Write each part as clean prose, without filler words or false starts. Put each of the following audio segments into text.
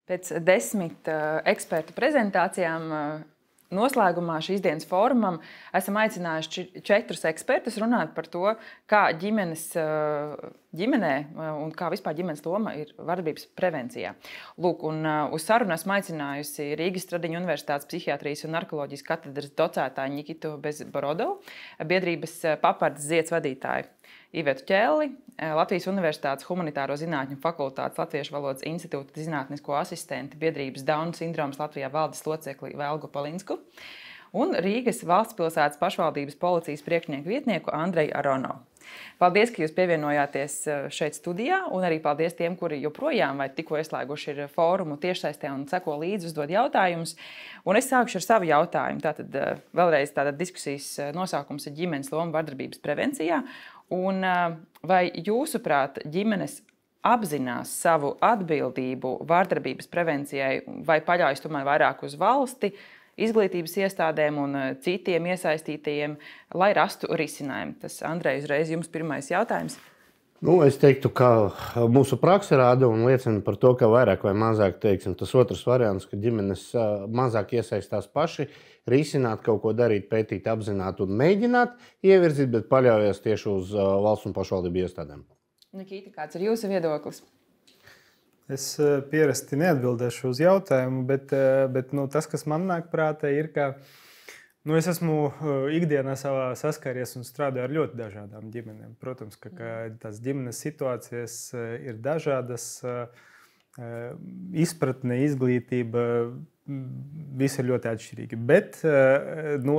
Pēc 10 ekspertu prezentācijām noslēgumā šīs dienas fórumam esam aicinājuši 4 ekspertus runāt par to, kā ģimenē un kā vispār ģimenes loma ir vardarbības prevencijā. Lūk, un uz sarunu esmu aicinājusi Rīgas Stradiņu Universitātes psihiatrijas un narkoloģijas katedras docētāju Nikitu Bezborodovu, biedrības Papardes Zieds vadītāju Ivetu Ķelli, Latvijas Universitātes Humanitāro zinātņu fakultātes Latviešu valodas institūta zinātnisko asistenti biedrības Dauna sindroms Latvijā valdes locekli Velgu Polinsku un Rīgas valstspilsētas pašvaldības policijas priekšnieku vietnieku Andreju Aronovu. Paldies, ka jūs pievienojāties šeit studijā, un arī paldies tiem, kuri joprojām vai tikko ieslēguši ir fórumu tiešsaistē un seko līdzi, uzdod jautājumus. Un es sākšu ar savu jautājumu. Tātad vēlreiz diskusijas nosaukums ir ģimenes loma vardarbības prevencijā. Un vai jūsuprāt ģimenes apzinās savu atbildību vardarbības prevencijai vai paļaujas tomēr vairāk uz valsti, izglītības iestādēm un citiem iesaistītajiem, lai rastu risinājumu? Tas, Andrej, uzreiz jums pirmais jautājums. Es teiktu, ka mūsu prakse rāda un liecina par to, ka vairāk vai mazāk, tas otrs variants, ka ģimenes mazāk iesaistās paši, risināt, kaut ko darīt, pētīt, apzināt un mēģināt ievirzīt, bet paļaujas tieši uz valsts un pašvaldību iestādēm. Nikita, kāds ir jūsu viedoklis? Es pierasti neatbildēšu uz jautājumu, bet tas, kas man nāk prātā, ir, ka es esmu ikdienā saskāries un strādāju ar ļoti dažādām ģimenēm. Protams, ka tās ģimenes situācijas ir dažādas, izpratne, izglītība, visi ir ļoti atšķirīgi. Bet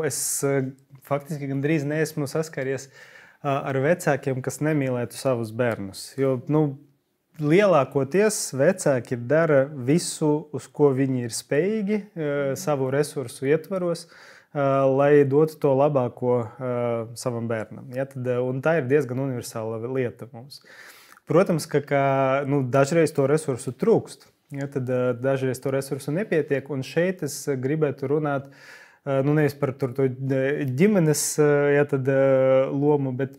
es faktiski gandrīz neesmu saskāries ar vecākiem, kas nemīlētu savus bērnus. Jo, lielākoties vecāki dara visu, uz ko viņi ir spējīgi, savu resursu ietvaros, lai dotu to labāko savam bērnam. Ja, un tā ir diezgan universāla lieta mums. Protams, ka dažreiz to resursu trūkst. Ja, tad dažreiz to resursu nepietiek, un šeit es gribētu runāt nevis par to ģimenes lomu, bet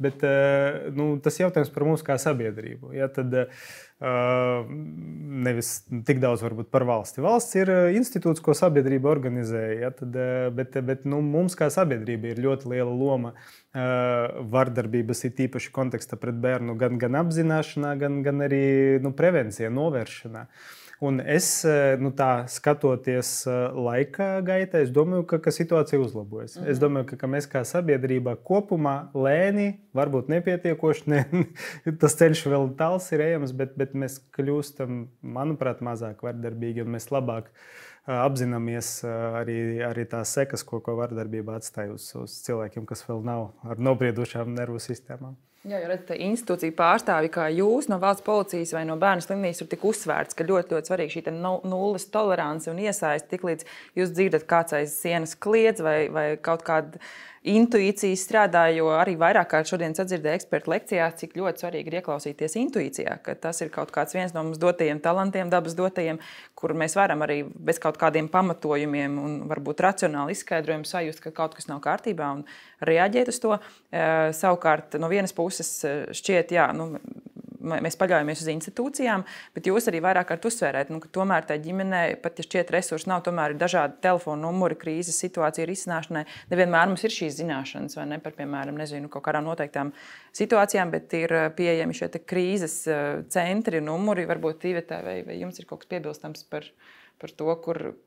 tas jautājums par mums kā sabiedrību. Ja, tad nevis tik daudz varbūt par valsti. Valsts ir institūts, ko sabiedrība organizē, ja, bet mums kā sabiedrība ir ļoti liela loma vardarbības, ir tīpaši konteksta pret bērnu, gan apzināšanā, gan arī prevencijā, novēršanā. Un es, tā skatoties laika gaitā, es domāju, ka situācija uzlabojas. Es domāju, ka mēs kā sabiedrība kopumā lēni, varbūt nepietiekoši, tas ceļš vēl tāls ir ejams, bet mēs kļūstam, manuprāt, mazāk vardarbīgi, un mēs labāk apzināmies arī tās sekas, ko vardarbība atstāja uz cilvēkiem, kas vēl nav ar nobriedušām nervu sistēmām. Jā, jo redzat, institūcija pārstāvji kā jūs no valsts policijas vai no bērnu slimnīcas ir tik uzsvērts, ka ļoti svarīgi šī nulles tolerance un iesaiste, tiklīdz jūs dzirdat, kāds aiz sienas kliedz vai kaut kāda intuīcija strādā, jo arī vairāk kārt šodien sadzirdēju ekspertu lekcijās, cik ļoti svarīgi ir ieklausīties intuīcijā, ka tas ir kaut kāds viens no mums dotajiem talantiem, dabas dotajiem, kur mēs varam arī bez kaut kādiem pamatojumiem un varbūt racionāli izskaidrojumu sajust, ka kaut kas nav kārtībā un reaģēt uz to. Savukārt, no vienas puses šķiet, mēs paļaujamies uz institūcijām, bet jūs arī vairāk kārt uzsvērēt, ka tomēr tā ģimenē, pat ja šķiet resursi nav, tomēr ir dažādi telefonu numuri, krīzes situācija risināšanai. Nevienmēr mums ir šīs zināšanas, vai ne, par, piemēram, kaut kādām noteiktām situācijām, bet ir pieejami šie krīzes centri, numuri, varbūt Iveta, vai jums ir kaut kas piebilstams par to,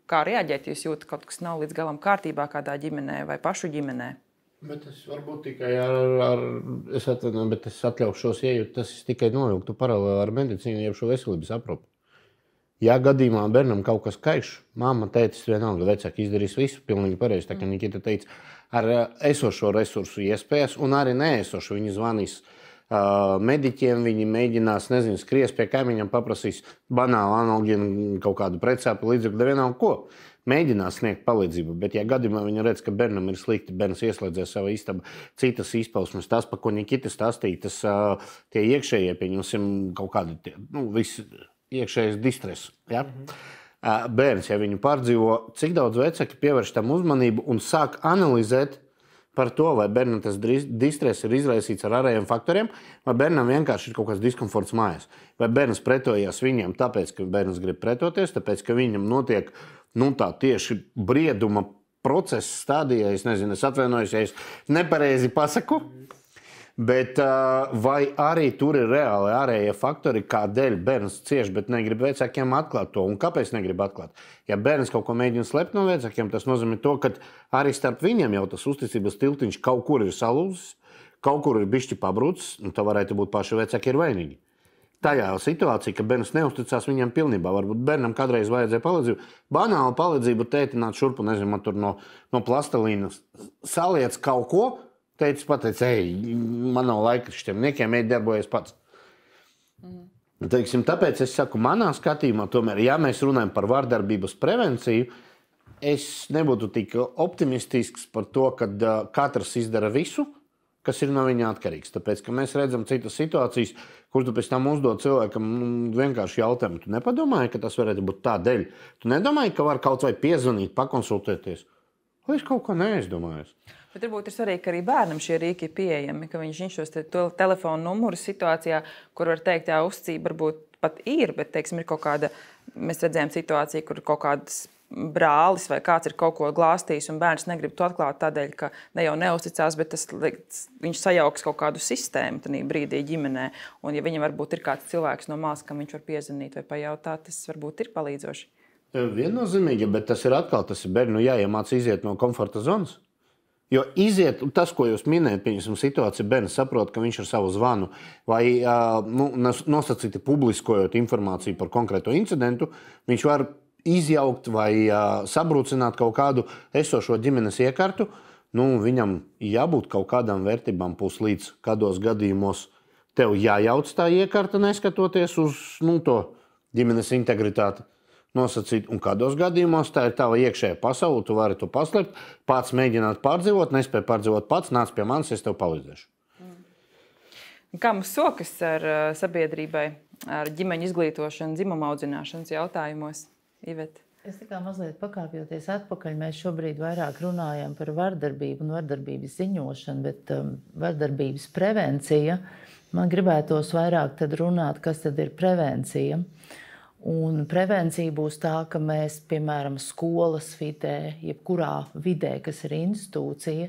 kā reaģēt, jūs jūtat, kaut kas nav līdz galam kārtībā kādā ģimenē vai pašu ģimenē? Bet es varbūt tikai es atļaušos iejūt, tas tikai novilktu paralēli ar medicīnu, jeb šo veselības aprūpi. Ja gadījumā bērnam kaut kas kaiš, mamma, tētis, vienalga vecāki izdarīs visu, pilnīgi pareizi, tā kā Nikita teica, ar esošo resursu iespējas un arī neesošu. Viņi zvanīs mediķiem, viņi mēģinās, skries pie kaimiņam, paprasīs banālu analogēnu, kaut kādu pretsāpju līdzekļu, vienalga ko. Mēģinās sniegt palīdzību, bet, ja gadījumā viņi redz, ka bērnam ir slikti, bērns ieslēdzēs savā istabā, citas izpausmes, tas, par ko Nikita stāstīja, tas tie iekšējie, pieņemsim, kaut kādi, visi iekšējais distress. Ja? Bērns, ja viņu pārdzīvo, cik daudz vecāki pievērš tam uzmanību un sāk analizēt par to, vai bērnam tas distress ir izraisīts ar ārējiem faktoriem, vai bērnam vienkārši ir kaut kāds diskomforts mājās. Vai bērns pretojās viņam tāpēc, ka bērns grib pretoties, tāpēc, ka viņam notiek tā tieši brieduma procesa stadijā. Es nezinu, es atvainojos, ja es nepareizi pasaku. Bet vai arī tur ir reāli ārējie faktori, kādēļ bērns cieš, bet negrib vecākiem atklāt to? Un kāpēc negrib atklāt? Ja bērns kaut ko mēģina slept no vecākiem, tas nozīmē to, ka arī starp viņiem jau tas uzticības tiltiņš kaut kur ir salūzis, kaut kur ir bišķi pabrūcis, un tā varētu būt paši vecāki ir vainīgi. Tajā situācijā, ka bērns neusticās viņam pilnībā, varbūt bērnam kādreiz vajadzēja palīdzību, banālu palīdzību tētināt šurpu, nezinu, man tur no plastelīna saliec kaut ko, teicis pateic, man nav laika šitiem niekiem, darbojies pats. Teiksim, tāpēc es saku, manā skatījumā, tomēr, ja mēs runājam par vardarbības prevenciju, es nebūtu tik optimistisks par to, ka katrs izdara visu, kas ir no viņa atkarīgs. Tāpēc, ka mēs redzam citas situācijas, kur tu pēc tam uzdod cilvēkam vienkārši jautājumu. Tu nepadomāji, ka tas varētu būt tādēļ? Tu nedomāji, ka var kaut vai piezvanīt, pakonsultēties? Vai es kaut ko neaizdomājos? Bet varbūt ir svarīgi, ka arī bērnam šie rīki ir pieejami, ka viņš šos telefonu numurus situācijā, kur var teikt, jā, uzticība varbūt pat ir, bet, teiksim, ir kaut kāda, mēs redzējām situāciju, kur kaut kādas brālis vai kāds ir kaut ko glāstījis un bērns negrib to atklāt tādēļ, ka ne jau neusticās, bet viņš sajauks kaut kādu sistēmu tajā brīdī ģimenē. Un ja viņam varbūt ir kāds cilvēks no malas, kam viņš var piezvanīt vai pajautāt, tas varbūt ir palīdzoši. Viennozīmīgi, bet tas ir bērnu jāiemāc iziet no komforta zonas. Jo iziet, tas, ko jūs minējat, pieņemsim situāciju, bērns saprot, ka viņš ar savu zvanu vai nosacīti publiskojot informāciju par konkrēto incidentu, viņš var izjaukt vai sabrūcināt kaut kādu esošo ģimenes iekārtu. Viņam jābūt kaut kādām vērtībām puslīdz, kādos gadījumos tev jājauc tā iekārta, neskatoties uz to ģimenes integritāti. Nosacīt, un kādos gadījumos tā ir tava iekšējā pasaule, tu vari to paslēpt, pats mēģināt pārdzīvot, nespēj pārdzīvot pats, nāc pie manis, es tev palīdzēšu. Kā mums sokas ar sabiedrībai, ar ģimeņu izglītošanu, dzimuma audzināšanas jautājumos, Ivete? Es tikai mazliet pakāpjoties atpakaļ, mēs šobrīd vairāk runājam par vardarbību un vardarbības ziņošanu, bet vardarbības prevencija, man gribētos vairāk tad runāt, kas tad ir prevencija. Un prevencija būs tā, ka mēs, piemēram, skolas vidē, jebkurā vidē, kas ir institūcija,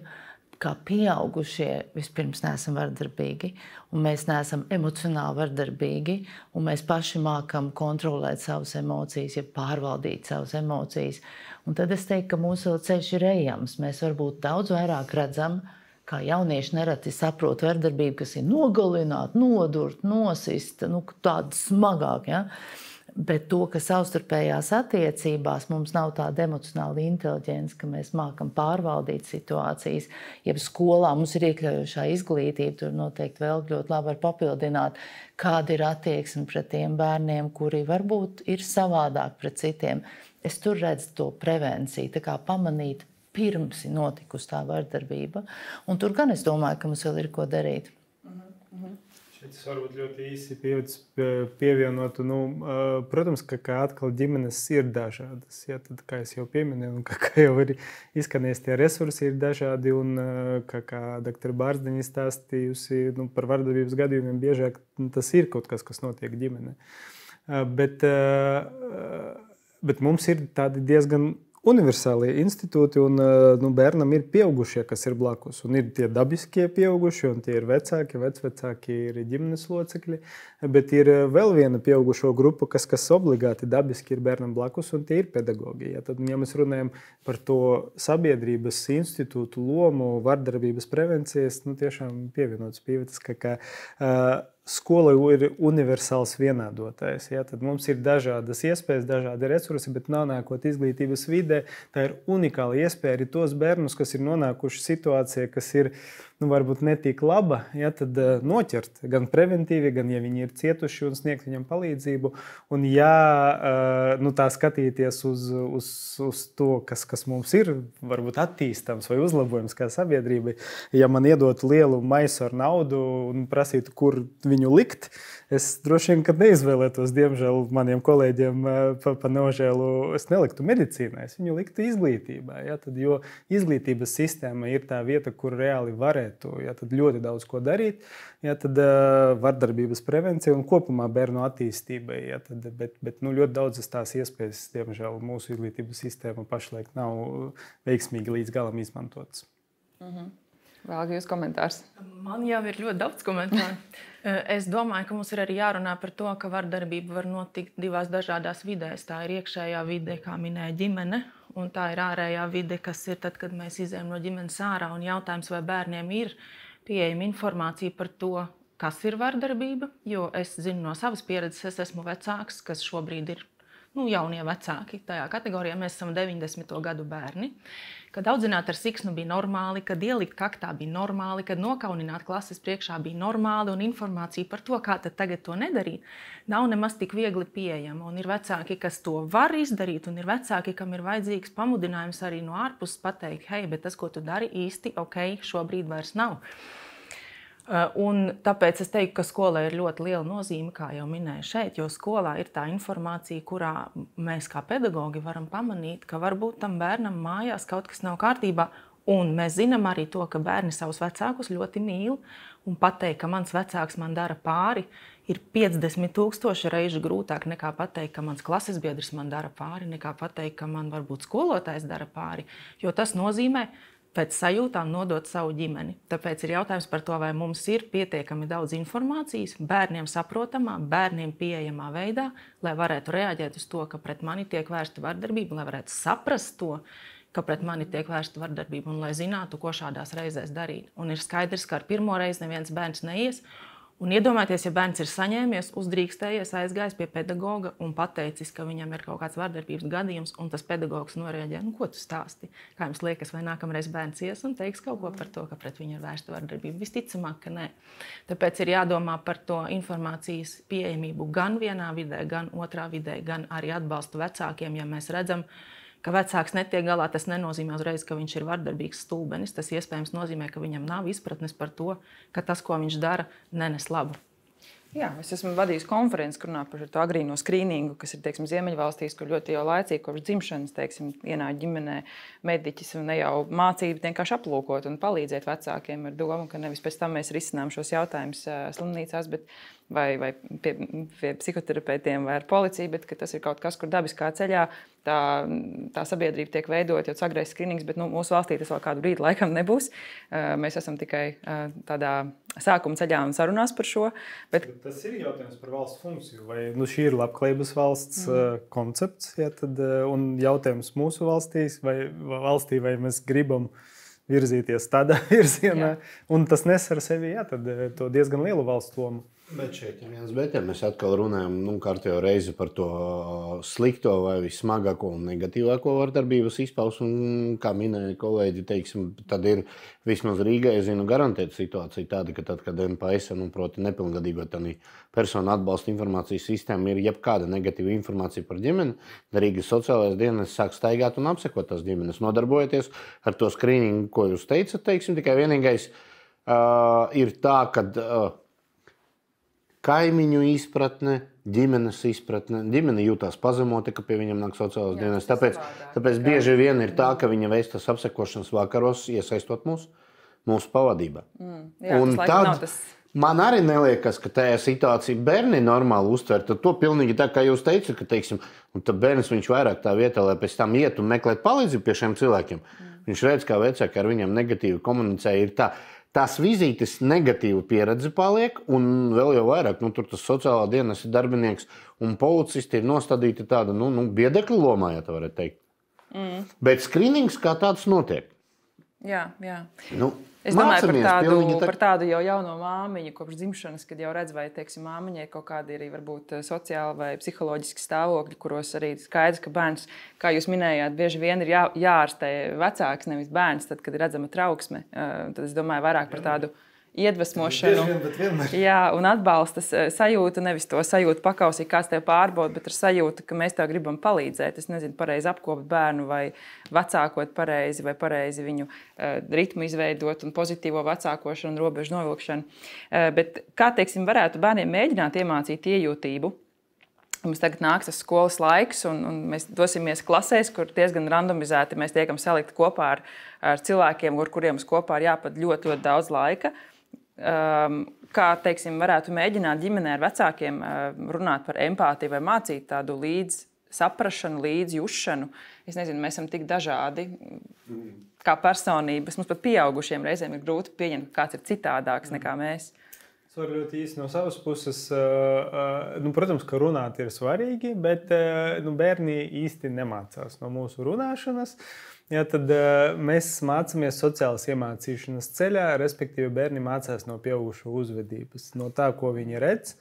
kā pieaugušie vispirms neesam vardarbīgi, un mēs neesam emocionāli vardarbīgi, un mēs paši mākam kontrolēt savas emocijas, ja pārvaldīt savas emocijas. Un tad es teiktu, ka mūsu ceļš ir ejams. Mēs varbūt daudz vairāk redzam, kā jaunieši nereti saprot vardarbību, kas ir nogalināt, nodurt, nosist, tāda smagāk, ja? Bet to, ka savstarpējās attiecībās mums nav tāda emocionāla inteliģence, ka mēs mākam pārvaldīt situācijas, jeb skolā mums ir iekļaujošā izglītība, tur noteikti vēl ļoti labi var papildināt, kāda ir attieksme pret tiem bērniem, kuri varbūt ir savādāk pret citiem. Es tur redzu to prevenciju, tā kā pamanīt pirms ir notikusi tā vardarbība. Un tur gan es domāju, ka mums vēl ir ko darīt. Es varbūt ļoti īsi pievienotu. Protams, ka atkal ģimenes ir dažādas. Ja, tad, kā es jau pieminēju, un kā jau ir izskanējis, tie resursi ir dažādi. Un, kā doktora Bārsdeņa stāstījusi, par vardarbības gadījumiem biežāk tas ir kaut kas, kas notiek ģimenē. Bet mums ir tādi diezgan universālie institūti, un bērnam ir pieaugušie, kas ir blakus. Un ir tie dabiskie pieaugušie, un tie ir vecāki, vecvecāki ir ģimenes locekļi. Bet ir vēl viena pieaugušo grupa, kas obligāti dabiski ir bērnam blakus, un tie ir pedagogi. Ja, tad, ja mēs runājam par to sabiedrības institūtu lomu, vardarbības prevencijas, tiešām pievienots pievienots, ka skola ir universāls vienādotājs. Ja? Tad mums ir dažādas iespējas, dažādi resursi, bet nonākot izglītības vidē, tā ir unikāla iespēja arī tos bērnus, kas ir nonākuši situācijā, kas ir varbūt netik laba, ja, tad noķert gan preventīvi, gan, ja viņi ir cietuši un sniegt viņam palīdzību. Un, ja tā skatīties uz to, kas mums ir, varbūt attīstams vai uzlabojums kā sabiedrībai, ja man iedotu lielu maisu ar naudu un prasītu, kur viņu likt, es droši vien, kad neizvēlētos, diemžēl, maniem kolēģiem pa nožēlu, es neliktu medicīnā, es viņu liktu izglītībā. Ja, tad, jo izglītības sistēma ir tā vieta, kur reāli varētu tad ļoti daudz ko darīt. Ja, tad vardarbības prevencija un kopumā bērnu attīstībai. Ja, tad, bet ļoti daudzas tās iespējas, diemžēl, mūsu izglītības sistēma pašlaik nav veiksmīgi līdz galam izmantotas. Vēl jūs komentārs? Man jau ir ļoti daudz komentāru. Es domāju, ka mums ir arī jārunā par to, ka vardarbība var notikt divās dažādās vidēs. Tā ir iekšējā vide, kā minēja ģimene, un tā ir ārējā vide, kas ir tad, kad mēs izējam no ģimenes ārā. Un jautājums, vai bērniem ir pieejama informācija par to, kas ir vardarbība, jo es zinu no savas pieredzes, es esmu vecāks, kas šobrīd ir jaunie vecāki. Tajā kategorijā mēs esam 90. gadu bērni. Kad audzināt ar siksnu bija normāli, kad ielikt kaktā bija normāli, kad nokaunināt klases priekšā bija normāli, un informācija par to, kā tad tagad to nedarīt, nav nemaz tik viegli pieejama. Un ir vecāki, kas to var izdarīt, un ir vecāki, kam ir vajadzīgs pamudinājums arī no ārpuses pateikt, hei, bet tas, ko tu dari īsti, ok, šobrīd vairs nav. Un tāpēc es teiktu, ka skolai ir ļoti liela nozīme, kā jau minēju šeit, jo skolā ir tā informācija, kurā mēs kā pedagogi varam pamanīt, ka varbūt tam bērnam mājās kaut kas nav kārtībā. Un mēs zinām arī to, ka bērni savus vecākus ļoti mīl, un pateikt, ka mans vecāks man dara pāri, ir 50,000 reižu grūtāk nekā pateikt, ka mans klases biedrs man dara pāri, nekā pateikt, ka man varbūt skolotājs dara pāri, jo tas nozīmē pēc sajūtām nodot savu ģimeni. Tāpēc ir jautājums par to, vai mums ir pietiekami daudz informācijas, bērniem saprotamā, bērniem pieejamā veidā, lai varētu reaģēt uz to, ka pret mani tiek vērsta vardarbība, lai varētu saprast to, ka pret mani tiek vērsta vardarbība, un lai zinātu, ko šādās reizēs darīt. Un ir skaidrs, ka ar pirmo reizi neviens bērns neies. Un iedomājieties, ja bērns ir saņēmies, uzdrīkstējies, aizgājis pie pedagoga un pateicis, ka viņam ir kaut kāds vardarbības gadījums, un tas pedagogs noreaģē, ko tu stāsti? Kā jums liekas, vai nākamreiz bērns ies un teiks kaut ko par to, ka pret viņu ir vērsta vardarbība? Visticamāk, ka nē. Tāpēc ir jādomā par to informācijas pieejamību gan vienā vidē, gan otrā vidē, gan arī atbalstu vecākiem, ja mēs redzam, ka vecāks netiek galā, tas nenozīmē uzreiz, ka viņš ir vardarbīgs stulbenis. Tas iespējams nozīmē, ka viņam nav izpratnes par to, ka tas, ko viņš dara, nenes labu. Jā, es esmu vadījis konferenci, kur runā par to agrīno skrīningu, kas ir, teiksim, Ziemeļvalstīs, kur ļoti jau laicīgi kopš dzimšanas, teiksim, ienāk ģimenē mediķis un ne jau mācību vienkārši aplūkot un palīdzēt vecākiem ar domu, ka nevis pēc tam mēs risinām šos jautājumus slimnīcās, bet vai pie psihoterapeitiem vai ar policiju, bet ka tas ir kaut kas, kur dabiskā ceļā tā sabiedrība tiek veidot, jau agrais skrīnings, bet mūsu valstī tas vēl kādu brīdi laikam nebūs. Mēs esam tikai tādā sākuma ceļā un sarunās par šo. Bet tas ir jautājums par valsts funkciju. Vai šī ir labklājības valsts koncepts, ja, tad, un jautājums mūsu valstī, vai mēs gribam virzīties tādā virzienā, un tas nes ar sevi to diezgan lielu valstu lomu. Bet šeit ir viens bet, ja mēs atkal runājam kārtējo reizi par to slikto vai vissmagāko un negatīvāko vardarbības izpausmu, kā minēja kolēģi, teiksim, tad ir vismaz Rīgā, es zinu, garantēta situācija tāda, ka tad, kad NPS, proti nepilngadīgo personu atbalsta informācijas sistēma ir jebkāda negatīva informācija par ģimeni, Rīgas sociālais dienas sāk staigāt un apsekot tās ģimenes, nodarbojoties ar to skrīningu, ko jūs teicat, teiksim, tikai vienīgais ir tā, kad kaimiņu izpratne, ģimenes izpratne. Ģimene jūtās pazemoti, ka pie viņiem nāk sociālās dienas. Tāpēc bieži vien ir tā, ka viņa veic tas apsekošanas vakaros, iesaistot mūsu pavadībā. Jā, un tad man arī neliekas, ka tajā situācijā bērni normāli uztver. Tad to pilnīgi tā, kā jūs teicat, ka, teiksim, un tad bērns viņš vairāk tā vietā, lai pēc tam iet un meklēt palīdzību pie šiem cilvēkiem. Viņš redz, kā vecāki ar viņiem negatīvi komunicē, ir tā. Tās vizītes negatīva pieredze paliek, un vēl jau vairāk, tur tas sociālā dienas darbinieks un policisti ir nostādīti tāda, biedekļa lomā, ja tā varētu teikt. Bet skrīnings kā tāds notiek. Jā. Es Mācamies domāju par tādu jau jauno māmiņu kopš dzimšanas, kad jau redz, vai, teiksim, māmiņai kaut kādi arī varbūt sociāli vai psiholoģiski stāvokļi, kuros arī skaidrs, ka bērns, kā jūs minējāt, bieži vien ir jāārstē vecāks, nevis bērns, tad, kad ir redzama trauksme. Tad es domāju vairāk par tādu iedvesmošanu, un atbalsta sajūtu, nevis to sajūtu pakausī, kāds tev pārbauda, bet ar sajūtu, ka mēs tev gribam palīdzēt. Es nezinu, pareizi apkopt bērnu vai vecākot pareizi, vai pareizi viņu ritmu izveidot un pozitīvo vecākošanu, robežu novilkšanu. Bet kā, teiksim, varētu bērniem mēģināt iemācīt iejūtību? Mums tagad nāks tas skolas laiks, un mēs dosimies klasēs, kur diezgan randomizēti mēs tiekam salikti kopā ar cilvēkiem, ar kuriem mums kopā ir jāpad ļoti, ļoti daudz laika. Kā, teiksim, varētu mēģināt ģimenē ar vecākiem runāt par empātiju vai mācīt tādu līdz saprašanu, līdz jušanu. Es nezinu, mēs esam tik dažādi kā personības. Mums pat pieaugušiem reizēm ir grūti pieņemt, ka kāds ir citādāks nekā mēs. Es varu ļoti īsti no savas puses, protams, ka runāt ir svarīgi, bet bērni īsti nemācās no mūsu runāšanas. Ja, tad mēs mācāmies sociālas iemācīšanas ceļā, respektīvi bērni mācās no pieaugušo uzvedības, no tā, ko viņi redz.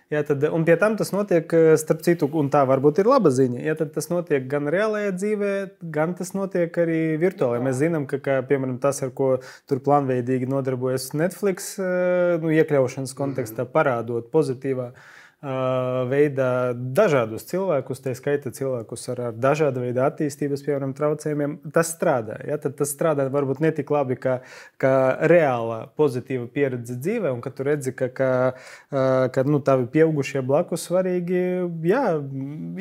Ja, tad, un pie tam tas notiek, starp citu, un tā varbūt ir laba ziņa, ja, tad tas notiek gan reālajā dzīvē, gan tas notiek arī virtuāli. Mēs zinām, ka piemēram, tas, ar ko tur plānveidīgi nodarbojas Netflix, iekļaušanas kontekstā parādot pozitīvā veidā dažādus cilvēkus, tā skaita cilvēkus ar dažāda veida attīstības, piemēram, traucējumiem, tas strādā. Ja? Tad tas strādā varbūt ne tik labi, kā reālā pozitīva pieredze dzīvē, un kad tu redzi, ka tavi pieaugušie blakus svarīgi, jā,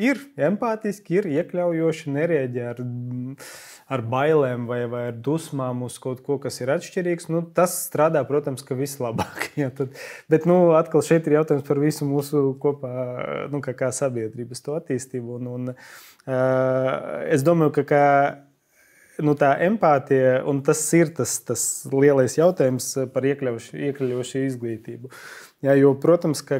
ir empātiski, ir iekļaujoši, nereaģē ar bailēm vai ar dusmām uz kaut ko, kas ir atšķirīgs. Tas strādā, protams, ka vislabāk. Ja? Bet atkal šeit ir jautājums par visu mūsu kopā, kā sabiedrības to attīstību. Es domāju, ka tā empātija, un tas ir tas lielais jautājums par iekļaujošu izglītību. Jā, jo, protams, ka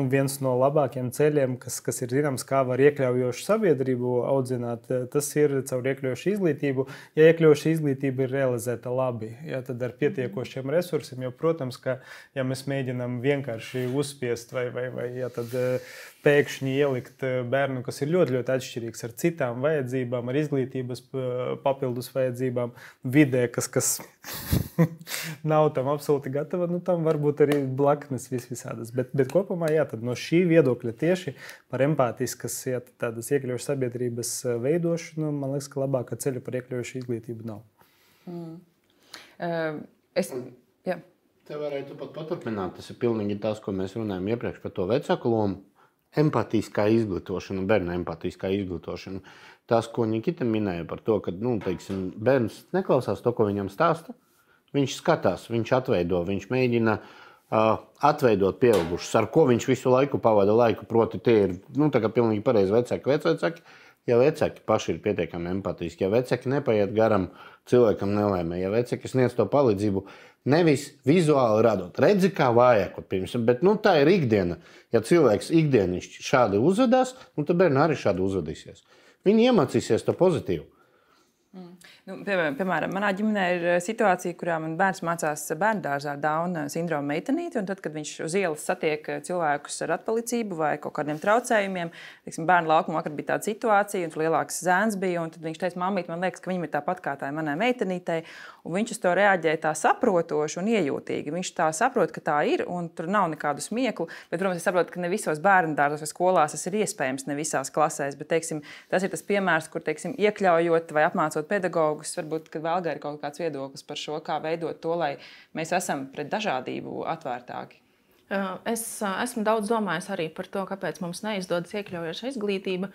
viens no labākiem ceļiem, kas ir zināms, kā var iekļaujošu sabiedrību audzināt, tas ir caur iekļaujošu izglītību. Ja iekļaujoša izglītība ir realizēta labi, ja, tad ar pietiekošiem resursiem, jo, protams, ka ja mēs mēģinām vienkārši uzspiest vai ja, tad pēkšņi ielikt bērnu, kas ir ļoti, ļoti atšķirīgs ar citām vajadzībām, ar izglītības papildus vajadzībām, vidē, kas nav tam absolūti gatava, tam varbūt arī blaknes visādas. Bet kopumā, jā, tad no šī viedokļa tieši par empātiskas, jā, tādas iekļaujošas sabiedrības veidošanu, man liekas, ka labākā ceļa par iekļaujošu izglītību nav. Te varētu pat paturpināt, tas ir pilnīgi tas, ko mēs runājam iepriekš par to vecāku lomu. Empātiskā izglītošana, bērna empātiskā izglītošana. Tas, ko Nikita minēja par to, ka teiksim, bērns neklausās to, ko viņam stāsta. Viņš skatās, viņš atveido, viņš mēģina atveidot pieaugušus, ar ko viņš visu laiku pavada laiku. Proti, tie ir tā kā pilnīgi pareizi vecāki. Ja vecāki paši ir pietiekami empātiski, ja vecāki nepaiet garam cilvēkam nelēmē, ja vecāki sniedz to palīdzību, nevis vizuāli radot. Redzi, kā vājākot pirms, bet tā ir ikdiena. Ja cilvēks ikdienišķi šādi uzvedās, tad bērni arī šādi uzvedīsies. Viņi iemācīsies to pozitīvu. Piemēram, manā ģimenē ir situācija, kurā man bērns mācās bērndārzā ar Dauna sindroma meitenīti, un tad, kad viņš uz ielas satiek cilvēkus ar atpalicību vai kaut kādiem traucējumiem, bērnu laukumā vakar bija tāda situācija, un tur lielāks zēns bija, un tad viņš teica, mammīt, man liekas, ka viņam ir tāpat kā tā manai meitenītei, un viņš uz to reaģēja tā saprotoši un iejūtīgi. Viņš tā saprot, ka tā ir, un tur nav nekādu smieklu, bet, protams, es saprotu, ka ne visos bērndārzos vai skolās tas ir iespējams, ne visās klasēs, bet, tas ir tas piemērs, kur, iekļaujot vai apmācot pedagogus, varbūt, ka Velga ir kaut kāds viedoklis par šo, kā veidot to, lai mēs esam pret dažādību atvērtāki. Es esmu daudz domājis arī par to, kāpēc mums neizdodas iekļaujoša izglītība.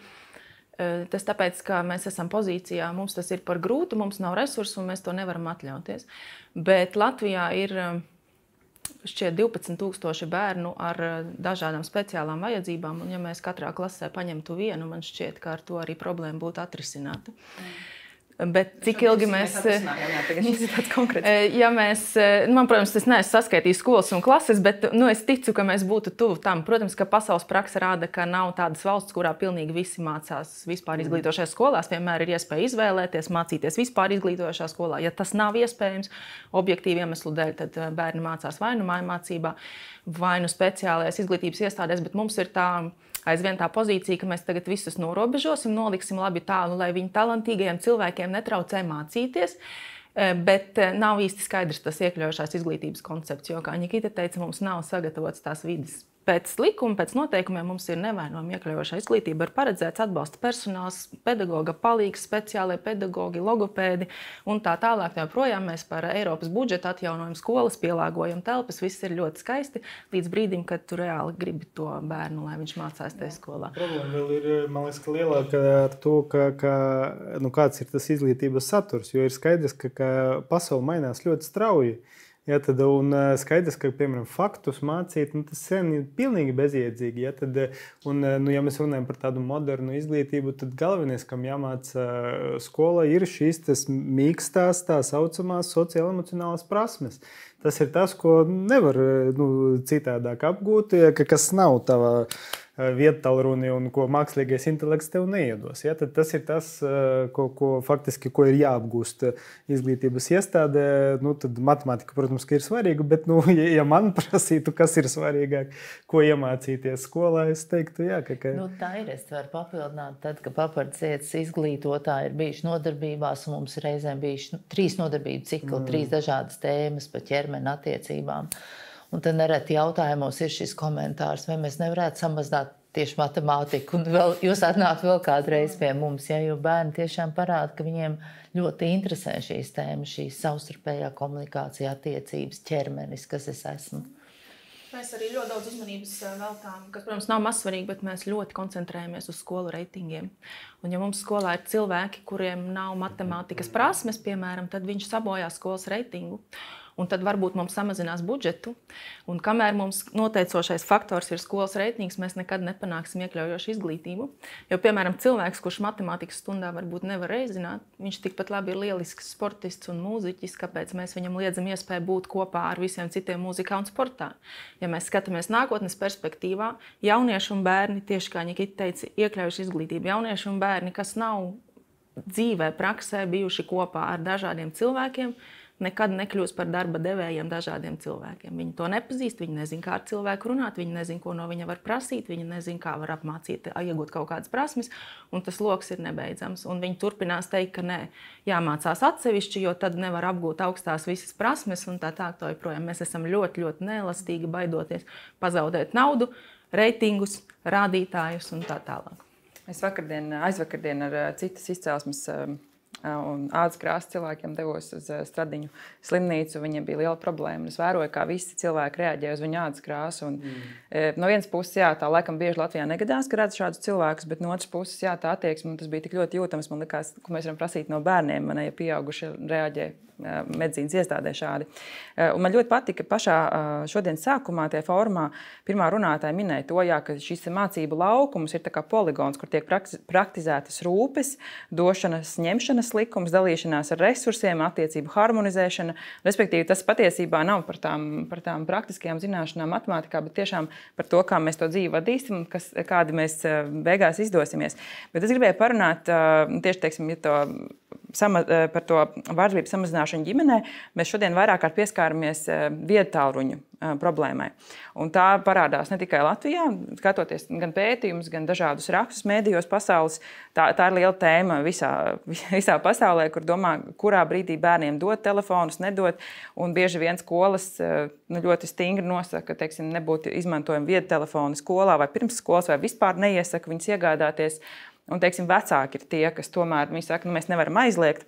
Tas tāpēc, ka mēs esam pozīcijā, mums tas ir par grūtu, mums nav resursu un mēs to nevaram atļauties. Bet Latvijā ir šķiet 12,000 bērnu ar dažādām speciālām vajadzībām, un ja mēs katrā klasē paņemtu vienu, man šķiet, ka ar to arī problēma būtu atrisināta. Bet cik ilgi mēs... Ja mēs, man, protams, es neesmu saskaitījis skolas un klases, bet es ticu, ka mēs būtu tuvu tam. Protams, ka pasaules praksa rāda, ka nav tādas valsts, kurā pilnīgi visi mācās vispār izglītošajās skolās. Vienmēr ir iespēja izvēlēties, mācīties vispār izglītošajā skolā. Ja tas nav iespējams objektīvi iemeslu dēļ, tad bērni mācās vai nu mājmācībā, vai nu speciālajās izglītības iestādēs, bet mums ir aizvien tā pozīcija, ka mēs tagad visus norobežosim, noliksim labi tālu, lai viņu talantīgajiem cilvēkiem netraucē mācīties, bet nav īsti skaidrs tas iekļaujošās izglītības koncepts, jo, kā Nikita teica, mums nav sagatavots tās vides. Pēc likuma, pēc noteikumiem mums ir nevainojama iekļaujošā izglītība, ir paredzēts atbalsta personāls, pedagoga palīgs, speciālie pedagogi, logopēdi un tā tālāk. Joprojām mēs par Eiropas budžetu atjaunojam skolas, pielāgojam telpas, viss ir ļoti skaisti līdz brīdim, kad tu reāli gribi to bērnu, lai viņš mācās tajā skolā. Problēma vēl ir, man liekas, lielāka ar to, kāds ir tas izglītības saturs, jo ir skaidrs, ka pasaule mainās ļoti strauji. Ja, tad, un skaidrs, ka, piemēram, faktus mācīt, tas sen ir pilnīgi bezjēdzīgi. Ja, tad, ja mēs runājam par tādu modernu izglītību, tad galvenais, kam jāmāca skolā, ir šīs mīkstās, tā saucamās sociāli-emocionālās prasmes. Tas ir tas, ko nevar citādāk apgūt, kas nav tava viedtālruni un ko mākslīgais intelekts tev neiedos. Ja? Tad tas ir tas, ko ir jāapgūst izglītības iestādē. Tad matemātika, protams, ir svarīga, bet, ja man prasītu, kas ir svarīgāk, ko iemācīties skolā, es teiktu, jā, ka... Tā ir, es varu papildināt, tad, ka paparcietas izglītotāji ir bijuši nodarbībās, un mums reizēm bijuši 3 nodarbību cikli, 3 dažādas tēmas par ķermeni attiecībām. Un tad nereti jautājumos ir šis komentārs, vai mēs nevarētu samazināt tieši matemātiku. Un jūs atnākt vēl kādreiz pie mums, ja, jo bērni tiešām parāda, ka viņiem ļoti interesē šīs tēmas, šīs savstarpējā komunikācija, attiecības, ķermenis, kas es esmu. Mēs arī ļoti daudz uzmanības veltām, kas, protams, nav mazsvarīgi, bet mēs ļoti koncentrējamies uz skolu reitingiem. Un ja mums skolā ir cilvēki, kuriem nav matemātikas prasmes, piemēram, tad viņš sabojā skolas reitingu. Un tad varbūt mums samazinās budžetu. Un kamēr mums noteicošais faktors ir skolas reitings, mēs nekad nepanāksim iekļaujošu izglītību. Jo, piemēram, cilvēks, kurš matemātikas stundā varbūt nevar reizināt, viņš tikpat labi ir lielisks sportists un mūziķis, kāpēc mēs viņam liedzam iespēju būt kopā ar visiem citiem mūzikā un sportā. Ja mēs skatāmies nākotnes perspektīvā, jaunieši un bērni, tieši kā Nikita teica, iekļaujuši izglītību, jaunieši un bērni, kas nav dzīvē, praksē bijuši kopā ar dažādiem cilvēkiem, nekad nekļūs par darba devējiem dažādiem cilvēkiem. Viņi to nepazīst, viņi nezin, kā ar cilvēku runāt, viņi nezin, ko no viņa var prasīt, viņi nezin, kā var apmācīt, iegūt kaut kādas prasmes, un tas loks ir nebeidzams. Un viņi turpinās teikt, ka nē, jāmācās atsevišķi, jo tad nevar apgūt augstās visas prasmes, un tā joprojām. Mēs esam ļoti, ļoti neelastīgi, baidoties pazaudēt naudu, reitingus, rādītājus un tā tālāk. Es aizvakardien ar citas izcelsmes un ādas krāsas cilvēkiem devos uz Stradiņu slimnīcu. Viņiem bija liela problēma. Es vēroju, kā visi cilvēki reaģēja uz viņu ādas krāsu. Un, no vienas puses, jā, tā laikam bieži Latvijā negadās, ka redz šādus cilvēkus, bet no otras puses, jā, tā attieksme, tas bija tik ļoti jūtams. Man likās, ko mēs varam prasīt no bērniem, ja pieauguši reaģē medicīnas iestādē šādi. Un man ļoti patika pašā šodienas sākumā tajā formā pirmā runātāja minēja to, jā, ka šis mācību laukums ir tā kā poligons, kur tiek praktizētas rūpes, došanas, ņemšanas likums, dalīšanās ar resursiem, attiecību harmonizēšana. Respektīvi, tas patiesībā nav par tām praktiskajām zināšanām matemātikā, bet tiešām par to, kā mēs to dzīvi vadīsim un kādi mēs beigās izdosimies. Bet es gribēju parunāt tieši, teiksim, par to vardarbības samazināšanu ģimenē. Mēs šodien vairāk kārt pieskāramies viedtālruņu problēmai. Un tā parādās ne tikai Latvijā, skatoties gan pētījumus, gan dažādus rakstus mēdījos pasaules. Tā ir liela tēma visā pasaulē, kur domā, kurā brīdī bērniem dot telefonus, nedot. Un bieži vien skolas ļoti stingri nosaka, ka, teiksim, nebūtu izmantojami viedtelefoni skolā vai pirms skolas, vai vispār neiesaka viņus iegādāties. Un, teiksim, vecāki ir tie, kas tomēr, viņi saka, mēs nevaram aizliegt,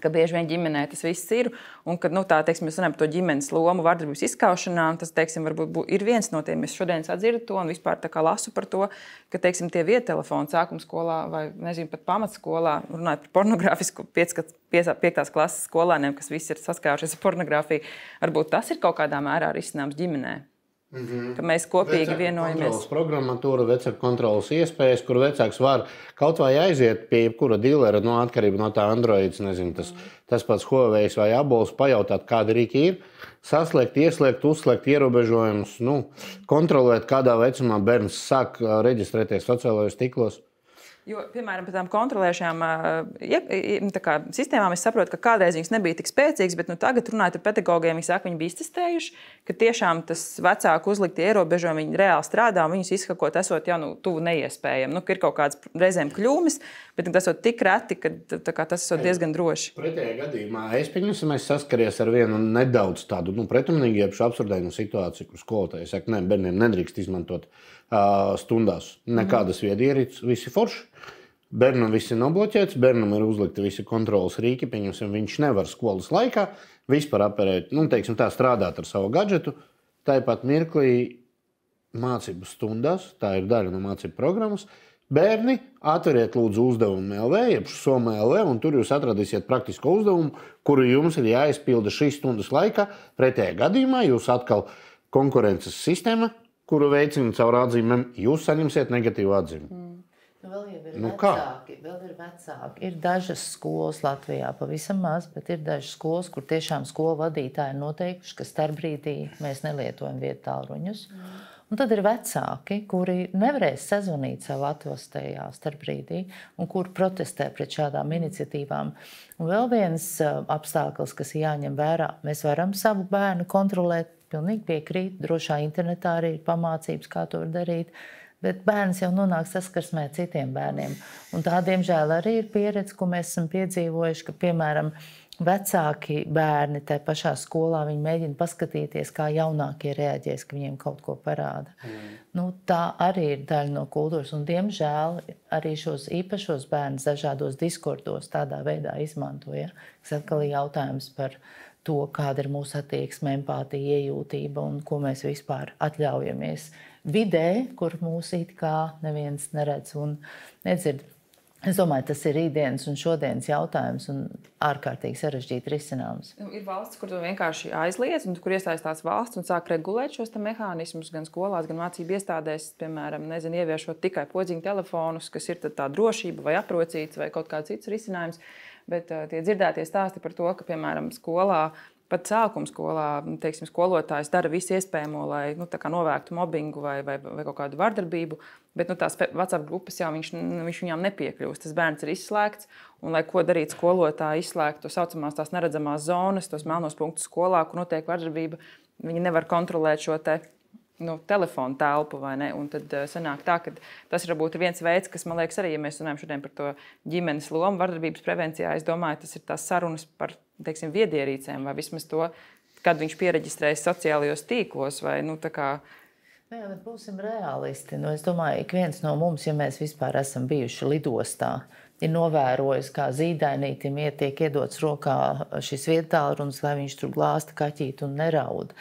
ka bieži vien ģimenē tas viss ir, un kad, teiksim, mēs runājam par to ģimenes lomu vardarbības izskaušanā, tas, teiksim, varbūt ir viens no tiem. Es šodien sadzirdu to un vispār tā kā lasu par to, ka, teiksim, tie viedtelefoni sākuma skolā vai, nezinu, pat pamatskolā, runājot par pornogrāfisku 5. klases skolēniem, kas visi ir saskārušies ar pornogrāfiju, varbūt tas ir kaut kādā mērā risināms ģimenē. ka mēs kopīgi vienojamies. Kontrolas programmatūra, vecāku kontrolas iespējas, kur vecāks var kaut vai aiziet pie jebkura dīlera, no atkarība no tā Androids, nezinu, tas pats Huawei vai Abols, pajautāt, kāda rīki ir, saslēgt, ieslēgt, uzslēgt ierobežojumus, kontrolēt, kādā vecumā bērns sāk reģistrēties sociālajos tīklos. Jo, piemēram, par tām kontrolējušajām sistēmām es saprotu, ka kādreiz viņas nebija tik spēcīgas, bet tagad runājot ar pedagogiem, viņi saka, viņi bija iztestējuši, ka tiešām tas vecāku uzliktie ierobežojumi, viņi reāli strādā un viņus izhakot esot jau tuvu neiespējami. Ka ir kaut kādas reizēm kļūmes, bet tas ir tik reti, ka tas ir diezgan droši. Pretējā gadījumā es saskaries ar vienu nedaudz tādu pretrunīgu, jeb absurdēnu situāciju, kur skolotāji saka, ne, bērniem nedrīkst izmantot stundās nekādas viedierīces, visi forši. Bērnam viss ir nobloķēts, bērnam ir uzlikti visi kontrolas rīki, pieņemsim, viņš nevar skolas laikā vispār operēt, strādāt ar savu gadžetu. Tāpat mirklī mācību stundās, tā ir daļa no mācību programmas, bērni atveriet lūdzu uzdevumu LV, jeb Soma LV, un tur jūs atradīsiet praktisko uzdevumu, kuru jums ir jāizpilda šīs stundas laikā. Pretējā gadījumā jūs atkal konkurences sistēma, kuru veicina caur atzīmēm, jūs saņemsiet negatīvu atzīmi. Vēl ir vecāki. Ir dažas skolas Latvijā, pavisam maz, bet ir dažas skolas, kur tiešām skolu vadītāji ir noteikuši, ka starpbrīdī mēs nelietojam vietālruņus. Un tad ir vecāki, kuri nevarēs sazvanīt savu atvastajā starpbrīdī un kuri protestē pret šādām iniciatīvām. Un vēl viens apstākļus, kas jāņem vērā, mēs varam savu bērnu kontrolēt, pilnīgi piekrīt, drošā internetā arī ir pamācības, kā to var darīt, bet bērns jau nonāk saskarsmē ar citiem bērniem. Un tā, diemžēl, arī ir pieredze, ko mēs esam piedzīvojuši, ka, piemēram, vecāki bērni tajā pašā skolā, viņi mēģina paskatīties, kā jaunākie reaģēs, ka viņiem kaut ko parāda. Tā arī ir daļa no kultūras, un, diemžēl, arī šos īpašos bērnus dažādos diskursos tādā veidā izmantoja. Tas atkal ir jautājums par to, kāda ir mūsu attieksme, empātija, iejūtība un ko mēs vispār atļaujamies vidē, kur mūs it kā neviens neredz un nedzird. Es domāju, tas ir rītdienas un šodienas jautājums un ārkārtīgi sarežģīti risināms. Ir valsts, kur to vienkārši aizliedz, un kur iestājas tās valsts un sāk regulēt šos mehānismus gan skolās, gan mācību iestādēs, piemēram, ieviešot tikai podziņu telefonus, kas ir tā drošība vai aprocīts vai kaut kāds cits risinājums. Bet tie dzirdētie stāsti par to, ka, piemēram, skolā, pat sākuma skolā, skolotājs dara visu iespējamo, lai novērstu mobbingu vai kaut kādu vardarbību, bet tās WhatsApp grupas jau viņš viņām nepiekļūst. Tas bērns ir izslēgts, un lai ko darīt skolotāji, izslēgt to saucamās tās neredzamās zonas, tos melnos punktus skolā, kur notiek vardarbība, viņi nevar kontrolēt šo telefonu telpu, vai ne? Un tad sanāk tā, ka tas ir varbūt viens veids, kas, man liekas, arī, ja mēs runājam šodien par to ģimenes lomu vardarbības prevencijā, es domāju, tas ir tās sarunas par, viedierīcēm, vai vismaz to, kad viņš piereģistrējas sociālajos tīklos, vai, Jā, bet būsim realisti. Es domāju, ik viens no mums, ja mēs vispār esam bijuši lidostā, ir novērojis, kā zīdainītim tiek iedots rokā šis vietālrunis, lai viņš tur glāsta kaķīti un neraud.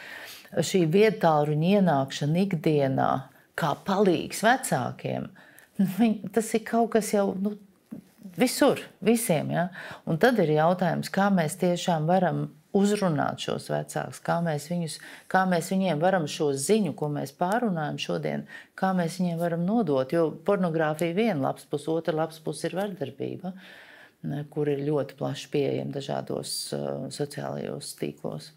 Šī vietālruņa ienākšana ikdienā kā palīgs vecākiem, tas ir kaut kas jau visur, visiem. Ja? Un tad ir jautājums, kā mēs tiešām varam uzrunāt šos vecākus, kā mēs viņiem varam šo ziņu, ko mēs pārunājam šodien, kā mēs viņiem varam nodot. Jo pornogrāfija viena lapas puse, otra lapas puse ir vardarbība, kur ir ļoti plaši pieejami dažādos sociālajos tīklos.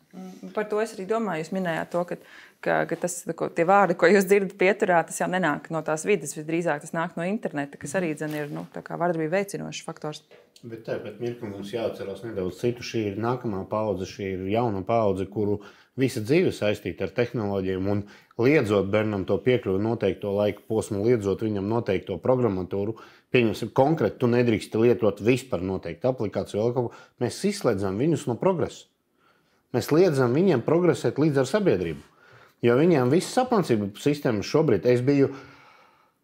Par to es arī domāju. Jūs minējāt to, ka tie vārdi, ko jūs dzirdat pieturā, tas jau nenāk no tās vides, visdrīzāk tas nāk no interneta, kas arī ir vardarbību veicinošs faktors. Bet tāpēc mirkli mums jāatcerās nedaudz citu. Šī ir nākamā paudze, šī ir jauna paudze, kuru visa dzīve saistīta ar tehnoloģiem un liedzot bērnam to piekļuvi noteikto laika posmu, liedzot viņam noteikto programmatūru, pieņemsim konkrēti, tu nedrīksti lietot vispār noteiktu aplikāciju, mēs izslēdzam viņus no progresa. Mēs liedzam viņiem progresēt līdz ar sabiedrību, jo viņiem visas apmācību sistēmas šobrīd, es biju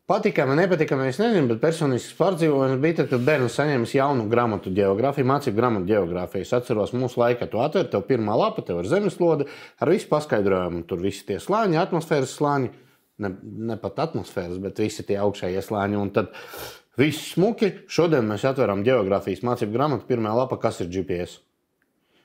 patīkami, nepatīkami, es nezinu, bet personisks pārdzīvojums bija tad, kad bērns saņēmis jaunu grāmatu ģeogrāfiju, mācību grāmatu ģeogrāfiju. Es atceros mūsu laikā, tu atver, tev pirmā lapa, tev ir zemeslode, ar visu paskaidrojumu, tur visi tie slāņi, atmosfēras slāņi, ne pat atmosfēras, bet visi tie augšējie slāņi, un tad viss smuki. Šodien mēs atveram ģeogrāfijas mācību grāmatu, pirmā lapa, kas ir GPS,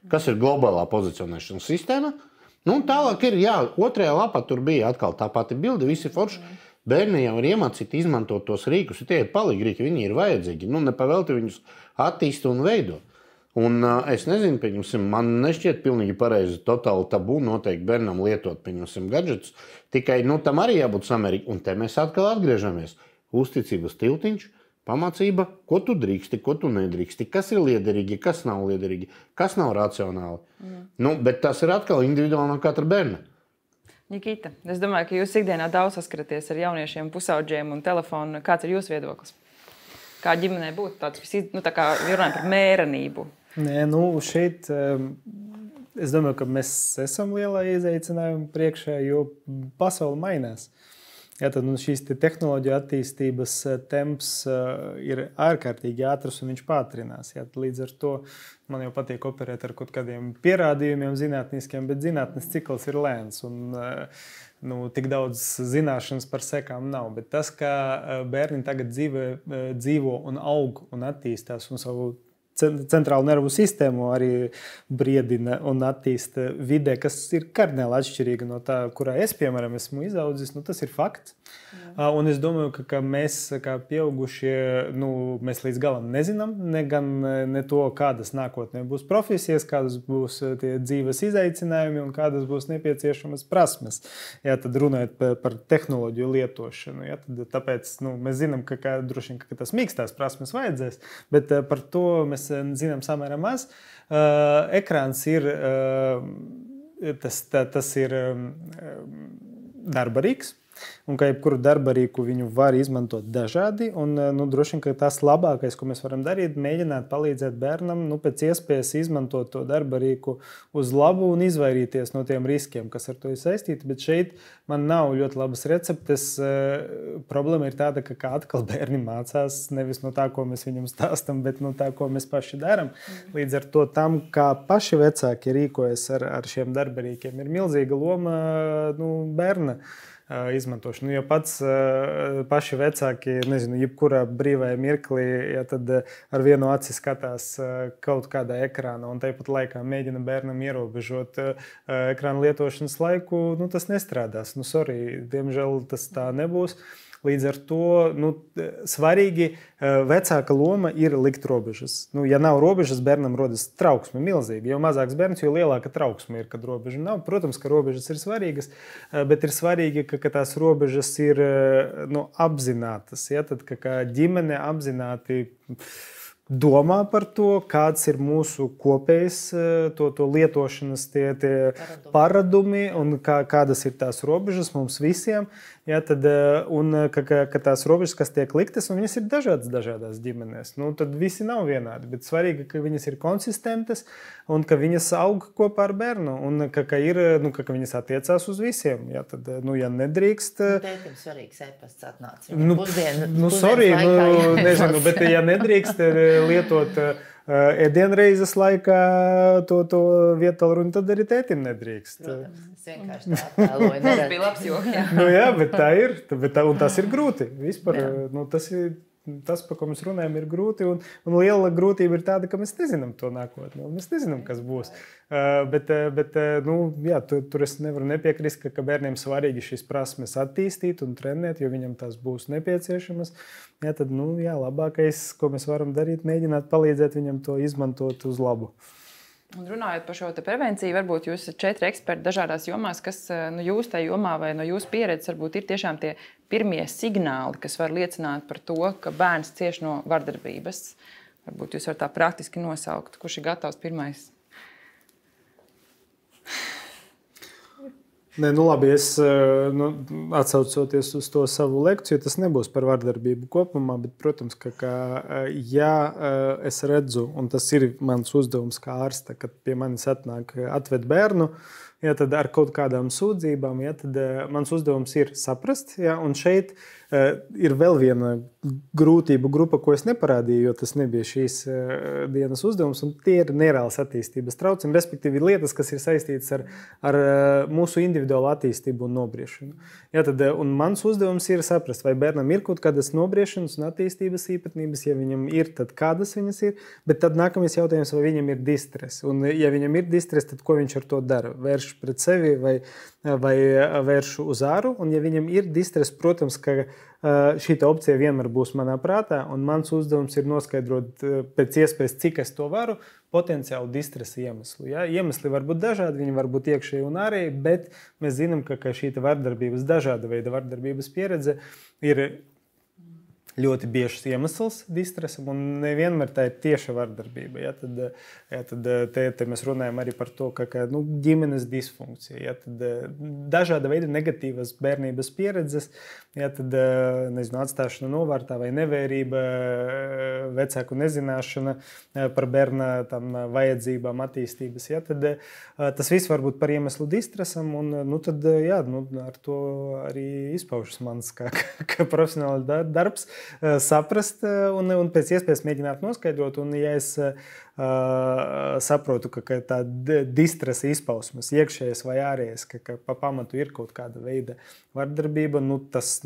kas ir globālā pozicionēšanas sistēma, Nu, un tālāk ir, jā, otrajā lapā tur bija atkal tā pati bilde, visi forši. Bērni jau ir iemācīti izmantot tos rīkus, tie ir palīgi rīki, viņi ir vajadzīgi. Nu, nepavēlti viņus attīst un veido. Un es nezinu, pieņemsim, man nešķiet pilnīgi pareizi, totāli tabū noteikti bērnam lietot, pieņemsim, gadžetus. Tikai, nu, tam arī jābūt samērīgi. Un te mēs atkal atgriežamies. Uzticības tiltiņš, pamācība, ko tu drīksti, ko tu nedrīksti, kas ir liederīgi, kas nav liederīgi, kas nav racionāli. Nu, bet tas ir atkal individuāli no katra bērna. Nikita, es domāju, ka jūs ikdienā daudz saskaraties ar jauniešiem, pusaudžiem un telefonu. Kāds ir jūsu viedoklis? Kā ģimenē būtu tāds, nu, tā kā runājam par mērenību? Nē, nu, šeit es domāju, ka mēs esam lielā izaicinājuma priekšā, jo pasaule mainās. Jā, tad šīs tehnoloģija attīstības temps ir ārkārtīgi ātrs un viņš pātrinās. Jā, līdz ar to man jau patīk operēt ar kaut kādiem pierādījumiem zinātniskiem, bet zinātnes cikls ir lēns un tik daudz zināšanas par sekām nav. Bet tas, kā bērni tagad dzīvo un aug un attīstās un savu centrālu nervu sistēmu arī briedina un attīsta vidē, kas ir kardināli atšķirīga no tā, kurā es, piemēram, esmu izaudzis. Nu, tas ir fakts. Un es domāju, ka mēs, kā pieaugušie, mēs līdz galam nezinām, ne to, kādas nākotnē būs profesijas, kādas būs tie dzīves izaicinājumi un kādas būs nepieciešamas prasmes. Jā, tad runājot par tehnoloģiju lietošanu. Jā, tad, tāpēc mēs zinām, ka droši vien, ka tas mīkstās prasmes vajadzēs, bet par to mēs zinām samērā maz. Ekrāns ir, tas ir darba rīks. Un kā jebkuru darba rīku viņu var izmantot dažādi. Un, droši vien, ka tas labākais, ko mēs varam darīt, mēģināt palīdzēt bērnam pēc iespējas izmantot to darba rīku uz labu un izvairīties no tiem riskiem, kas ar to ir saistīti. Bet šeit man nav ļoti labas receptes. Problēma ir tāda, ka atkal bērni mācās nevis no tā, ko mēs viņam stāstam, bet no tā, ko mēs paši darām. Līdz ar to tam, kā paši vecāki rīkojas ar šiem darba rīkiem, ir milzīga loma bērna izmantošanu. Jo pats paši vecāki, nezinu, jebkurā brīvajā mirklī, ja tad ar vienu aci skatās kaut kādā ekrānā un tāpat laikā mēģina bērnam ierobežot ekrāna lietošanas laiku, tas nestrādās. Sorry, diemžēl tas tā nebūs. Līdz ar to svarīgi vecāka loma ir likt robežas. Ja nav robežas, bērnam rodas trauksme milzīgi. Jo mazāks bērns, jo lielāka trauksme ir, kad robeža nav. Protams, ka robežas ir svarīgas, bet ir svarīgi, ka tās robežas ir apzinātas. Ja? Tad, ka ģimene apzināti domā par to, kāds ir mūsu kopējs to lietošanas tie paradumi un kādas ir tās robežas mums visiem. Ja, tad, un ka tās robežas, kas tiek liktas, un viņas ir dažādās ģimenēs. Tad visi nav vienādi, bet svarīgi, ka viņas ir konsistentas un ka viņas aug kopā ar bērnu un ka viņas attiecās uz visiem. Ja, tad, ja nedrīkst... Tētim svarīgs e-pasts atnāc. Nezinu, bet ja nedrīkst lietot ēdienreizes laikā to vietolruni, tad arī tētim nedrīkst. Protams, es vienkārši tā attēloju. Tas bija labs joks, jā. Jā, bet tā ir. Un tas ir grūti. Vispār, tas, par ko mēs runājam, ir grūti. Un liela grūtība ir tāda, ka mēs nezinām to nākotnē. Mēs nezinām, kas būs. Tur es nevaru nepiekrist, ka bērniem svarīgi šīs prasmes attīstīt un trenēt, jo viņam tās būs nepieciešamas. Jā, tad, labākais, ko mēs varam darīt, mēģināt palīdzēt viņam to izmantot uz labu. Un runājot par šo prevenciju, varbūt jūs esat 4 eksperti dažādās jomās, kas jūs tajā jomā vai no jūsu pieredzes varbūt ir tiešām tie pirmie signāli, kas var liecināt par to, ka bērns cieš no vardarbības. Varbūt jūs varat tā praktiski nosaukt, kurš ir gatavs pirmais. Nē, labi, es atsaucoties uz to savu lekciju, tas nebūs par vardarbību kopumā, bet, protams, ja es redzu, un tas ir mans uzdevums kā ārsta, kad pie manis atved bērnu, ja, tad ar kaut kādām sūdzībām, ja, tad mans uzdevums ir saprast, ja, un šeit ir vēl viena grūtību grupa, ko es neparādīju, jo tas nebija šīs dienas uzdevums, un tie ir neirālas attīstības traucējumi, respektīvi lietas, kas ir saistītas ar mūsu individuālu attīstību un nobriešanu. Ja, tad, un mans uzdevums ir saprast, vai bērnam ir kaut kādas nobriešanas un attīstības īpatnības, ja viņam ir, tad kādas viņas ir, bet tad nākamais jautājums, vai viņam ir distress. Un ja viņam ir distress, tad ko viņš ar to dara? Vērš vēršu pret sevi vai vēršu uz āru. Un, ja viņam ir distress, protams, ka šī opcija vienmēr būs manā prātā, un mans uzdevums ir noskaidrot pēc iespējas, cik es to varu, potenciāli distresa iemeslu. Ja? Iemesli var būt dažādi, viņi var būt iekšēji un ārēji, bet mēs zinām, ka šī vardarbības, dažāda veida vardarbības pieredze ir ļoti biežs iemesls distresam, un nevienmēr tā ir tieša vardarbība. Ja? Tad te mēs runājam arī par to, ka ģimenes disfunkcija, ja? Tad dažāda veida negatīvas bērnības pieredzes, ja? Tad atstāšana novārtā vai nevērība, vecāku nezināšana par bērna vajadzībām, attīstības. Ja? Tad tas viss var būt par iemeslu distresam, un tad, ar to arī izpaužas mans kā profesionāls darbs. Saprast un pēc iespējas mēģināt noskaidrot, un ja es saprotu, ka tā distresa izpausmes, iekšējas vai ārējas, ka pa pamatu ir kaut kāda veida vardarbība, tas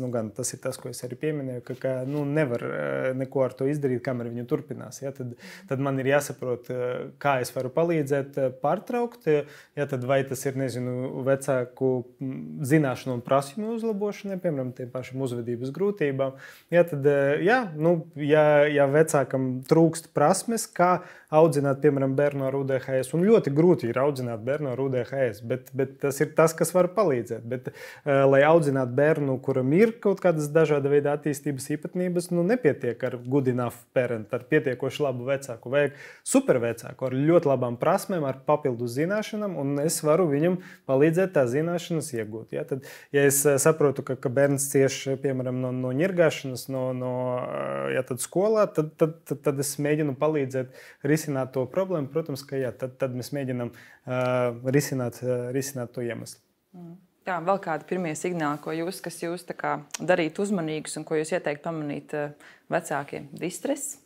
ir tas, ko es arī pieminēju, ka nevar neko ar to izdarīt, kamēr viņa turpinās. Ja? Tad man ir jāsaprot, kā es varu palīdzēt pārtraukt, ja? Tad vai tas ir, vecāku zināšanu un prasmju uzlabošanai, piemēram, tiem pašiem uzvedības grūtībām. Ja? Tad, ja vecākam trūkst prasmes, kā audzināt, piemēram, bērnu ar UDHS. Un ļoti grūti ir audzināt bērnu ar UDHS, bet tas ir tas, kas var palīdzēt. Bet, lai audzinātu bērnu, kuram ir kaut kādas dažāda veida attīstības īpatnības, nepietiek ar good enough parent, ar pietiekoši labu vecāku. Vajag supervecāku ar ļoti labām prasmēm, ar papildus zināšanām, un es varu viņam palīdzēt tās zināšanas iegūt. Ja? Tad, ja es saprotu, ka bērns cieš, piemēram, no ņirgāšanas, tad skolā, tad es mēģinu palīdzēt risināt to problēmu. Protams, ka jā, tad mēs mēģinām risināt to iemeslu. Tā, vēl kādi pirmie signāli, kas jūs darītu uzmanīgus un ko jūs ieteiktu pamanīt vecākiem? Distress?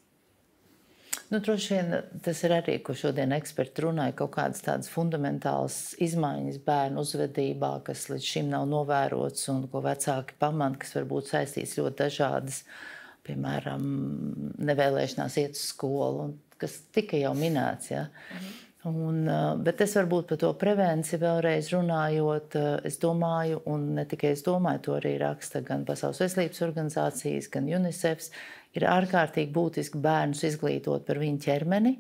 Droši vien tas ir arī, ko šodien eksperti runāja, kaut kādas tādas fundamentālas izmaiņas bērnu uzvedībā, kas līdz šim nav novērots un ko vecāki pamana, kas var būt saistīts ļoti dažādas, piemēram, nevēlēšanās iet uz skolu, kas tika jau minēts. Ja? Bet es varbūt par to prevenciju vēlreiz runājot, es domāju, un ne tikai es domāju, to arī raksta gan Pasaules veselības organizācijas, gan UNICEF, ir ārkārtīgi būtiski bērnus izglītot par viņu ķermeni,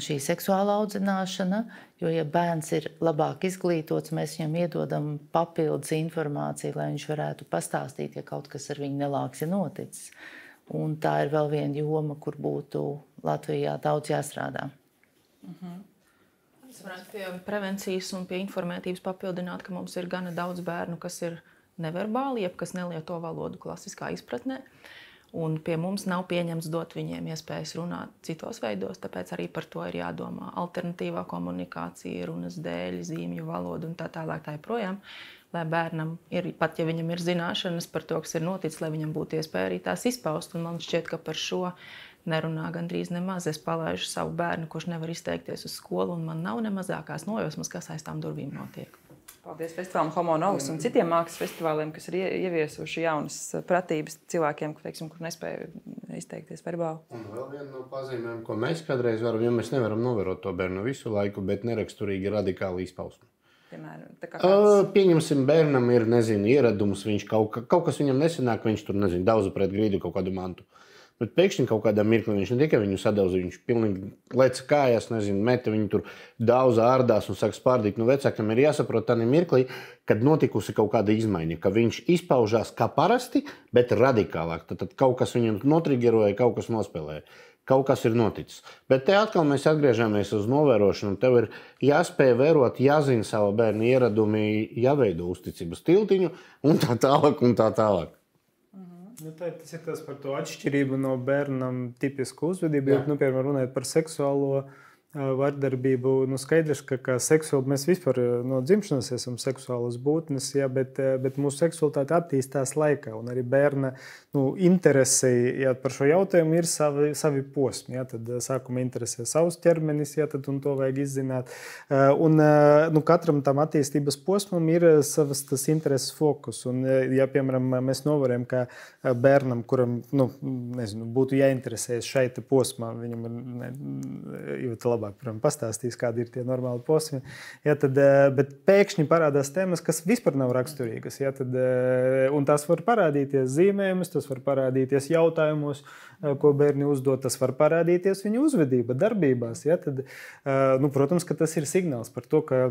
šī seksuāla audzināšana, jo, ja bērns ir labāk izglītots, mēs viņam iedodam papildus informāciju, lai viņš varētu pastāstīt, ja kaut kas ar viņu nelāks ir noticis. Un tā ir vēl viena joma, kur būtu Latvijā daudz jāstrādā. Es varētu pie prevencijas un pie informētības papildināt, ka mums ir gana daudz bērnu, kas ir neverbāli, jeb kas nelieto valodu klasiskā izpratnē. Un pie mums nav pieņemts dot viņiem iespējas runāt citos veidos, tāpēc arī par to ir jādomā. Alternatīvā komunikācija, runas dēļ, zīmju valoda un tā tālāk tā joprojām. Lai bērnam ir, pat ja viņam ir zināšanas par to, kas ir noticis, lai viņam būtu iespēja arī tās izpaust. Un man šķiet, ka par šo nerunā gandrīz nemaz. Es palaižu savu bērnu, kurš nevar izteikties uz skolu, un man nav ne mazākās nojausmas, kas aiz tām durvīm notiek. Paldies festivālam Homo Novus un citiem mākslas festivāliem, kas ir ieviesuši jaunas pratības cilvēkiem, kur nespēja izteikties verbāli. Un vēl viena no pazīmēm, ko mēs kādreiz varam, jo mēs nevaram novērot to bērnu visu laiku, bet neraksturīgi radikāli izpausmi. Piemēram, pieņemsim, bērnam ir, ieradums, viņš kaut kas viņam nesanāk, viņš tur, daudz pret grīdu kaut kādu mantu. Bet pēkšņi kaut kādā mirklī viņš ne tikai viņu sadauza, viņš pilnīgi leca kājās, meta viņu tur daudz ārdās un sāk spārdīt. Vecākam ir jāsaprot tādā mirklī, kad notikusi kaut kāda izmaiņa, ka viņš izpaužās kā parasti, bet radikālāk. Tad kaut kas viņam notrigeroja, kaut kas nospēlēja. Kaut kas ir noticis. Bet te atkal mēs atgriežamies uz novērošanu. Tev ir jāspēj vērot, jāzina savu bērnu ieradumi, jāveido uzticības tiltiņu un tā tālāk un tā tālāk. Tas ir tas par to atšķirību no bērnam tipisku uzvedību. Piemēram, runājot par seksuālo vardarbību, skaidrs, ka mēs vispār no dzimšanas esam seksuālas būtnes, bet mūsu seksualitāte attīstās laikā, un arī bērna interese par šo jautājumu ir savi posmi. Tad sākumā interesē savus ķermenis, un to vajag izzināt. Un katram tam attīstības posmam ir savas tas intereses fokus. Un, ja, piemēram, mēs novērojam, ka bērnam, kuram būtu jāinteresējas šai posmā, viņam ir ļoti labāk labāk pastāstīs, kādi ir tie normāli posmi. Ja, tad, bet pēkšņi parādās tēmas, kas vispār nav raksturīgas. Ja, tad, un tās var parādīties zīmējumus, tas var parādīties jautājumos, ko bērni uzdod, tas var parādīties viņu uzvedība, darbībās. Ja, tad, protams, ka tas ir signāls par to, ka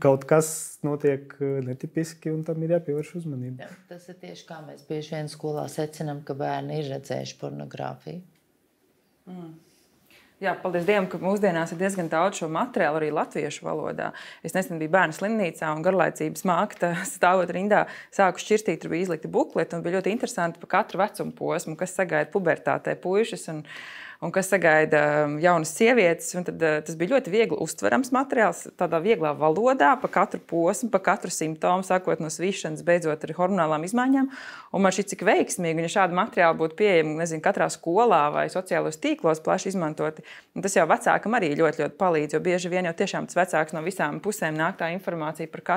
kaut kas notiek netipiski un tam ir jāpievērš uzmanība. Jā, tas ir tieši kā mēs bieži vien skolā secinām, ka bērni ir redzējuši pornogrāfiju. Jā, paldies Dievam, ka mūsdienās ir diezgan daudz šo materiālu arī latviešu valodā. Es nesen biju bērnu slimnīcā un garlaicības mākta stāvot rindā sāku šķirstīt, tur bija izlikti bukleti un bija ļoti interesanti par katru vecumu posmu, kas sagaida pubertātē puišas un kas sagaida jaunas sievietes. Un tad, tas bija ļoti viegli uztverams materiāls, tādā vieglā valodā, pa katru posmu, pa katru simptomu, sākot no svīšanas, beidzot ar hormonālām izmaiņām. Un man šķiet, cik veiksmīgi, ja šādi materiāli būtu pieejami, nezinu, katrā skolā vai sociālos tīklos plaši izmantoti. Un tas jau vecākam arī ļoti, ļoti palīdz, jo bieži vien jau tiešām tas vecāks no visām pusēm nāk tā informācija par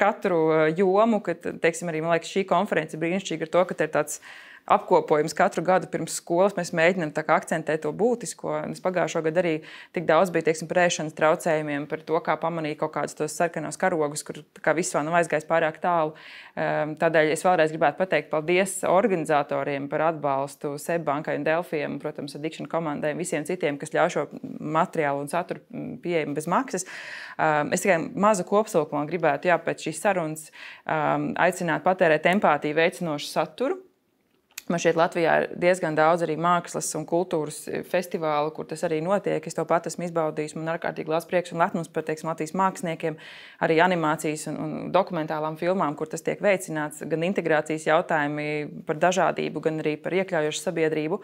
katru jomu, kad, teiksim, arī, man liekas, šī konference ir brīnišķīga ar to, ka te ir tāds apkopojums katru gadu pirms skolas. Mēs mēģinām akcentēt to būtisko. Es pagājušo gadu arī tik daudz bija, teiksim, par ēšanas traucējumiem, par to, kā pamanīt kaut kādus tos sarkanos karogus, kur viss vēl nav aizgājis pārāk tālu. Tādēļ es vēlreiz gribētu pateikt paldies organizatoriem par atbalstu Seibankai un Delfiem, protams, Addiction komandai un visiem citiem, kas ļauj šo materiālu un saturu pieejamu bez maksas. Es tikai mazu kopsavilkumu gribētu, pēc šīs sarunas aicināt patērēt empātiju veicinošu saturu. Man šeit Latvijā ir diezgan daudz arī mākslas un kultūras festivālu, kur tas arī notiek. Es to pat esmu izbaudījis. Man ārkārtīgi liels prieks un lepnums par, teiksim, Latvijas māksliniekiem, arī animācijas un dokumentālām filmām, kur tas tiek veicināts, gan integrācijas jautājumi par dažādību, gan arī par iekļaujošu sabiedrību.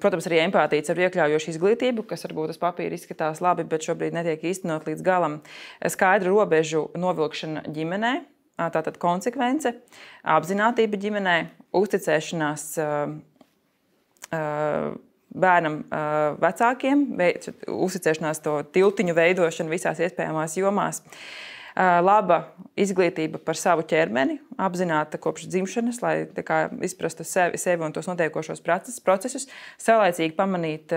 Protams, arī empātija ar iekļaujošu izglītību, kas varbūt uz papīra izskatās labi, bet šobrīd netiek īstenot līdz galam. Skaidra robežu novilkšana ģimenē. Tātad konsekvence, apzinātība ģimenē, uzticēšanās bērnam vecākiem, uzticēšanās to tiltiņu veidošanu visās iespējamās jomās, laba izglītība par savu ķermeni, apzināta kopš dzimšanas, lai izprastu sevi un tos notiekošos procesus, saulaicīgi pamanīt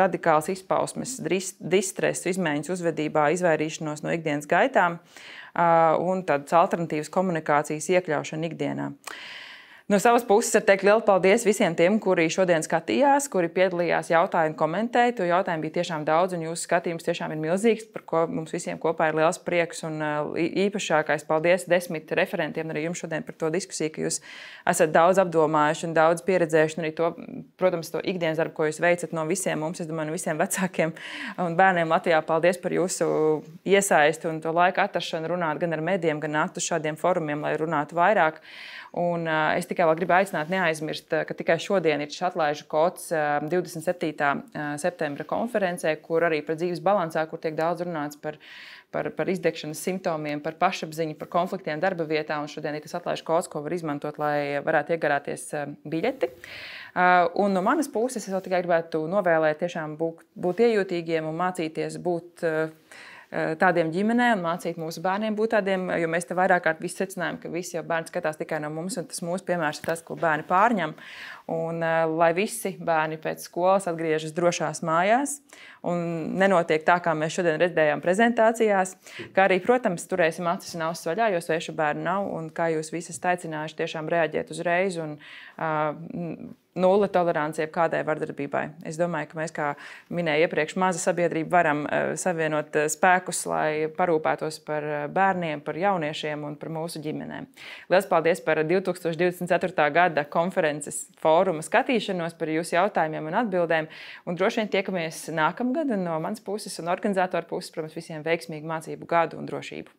radikāls izpausmes, distresu, izmaiņas uzvedībā, izvairīšanos no ikdienas gaitām, un tādas alternatīvas komunikācijas iekļaušana ikdienā. No savas puses var teikt lielu paldies visiem tiem, kuri šodien skatījās, kuri piedalījās jautājumu komentēja. To jautājumu bija tiešām daudz, un jūsu skatījums tiešām ir milzīgs, par ko mums visiem kopā ir liels prieks. Un īpašākais paldies 10 referentiem arī jums šodien par to diskusiju, ka jūs esat daudz apdomājuši un daudz pieredzējuši. Un arī to, protams, to ikdienas darbu, ko jūs veicat no visiem mums, es domāju, no visiem vecākiem un bērniem Latvijā. Paldies par jūsu iesaisti un to laiku atrašanu runāt gan ar medijiem, gan nākt uz šādiem forumiem, lai runātu vairāk. Un es tikai vēl gribu aicināt neaizmirst, ka tikai šodien ir šis atlaižu kods 27. septembra konferencē, kur arī par dzīves balansā, kur tiek daudz runāts par izdegšanas simptomiem, par pašapziņu, par konfliktiem darba vietā. Un šodien ir tas atlaižu kods, ko var izmantot, lai varētu iegādāties biļeti. Un no manas puses es vēl tikai gribētu novēlēt tiešām būt iejūtīgiem un mācīties būt tādiem ģimenēm un mācīt mūsu bērniem būt tādiem, jo mēs te vairāk kārt visi secinājam, ka visi jau bērni skatās tikai no mums, un tas mūsu piemērs ir tas, ko bērni pārņem. Un lai visi bērni pēc skolas atgriežas drošās mājās un nenotiek tā, kā mēs šodien redzējām prezentācijās, kā arī, protams, turēsim acis un ausis vaļā, jo svešu bērnu nav, un kā jūs visi esat aicinājuši tiešām reaģēt uzreiz un nulle tolerance jebkādai vardarbībai. Es domāju, ka mēs, kā minēju iepriekš, maza sabiedrība varam savienot spēkus, lai parūpētos par bērniem, par jauniešiem un par mūsu ģimenēm. Lielas paldies par 2024. gada konferences fóruma skatīšanos, par jūsu jautājumiem un atbildēm. Un droši vien tiekamies nākamgad, un no manas puses un organizatoru puses, protams, visiem veiksmīgu mācību gadu un drošību.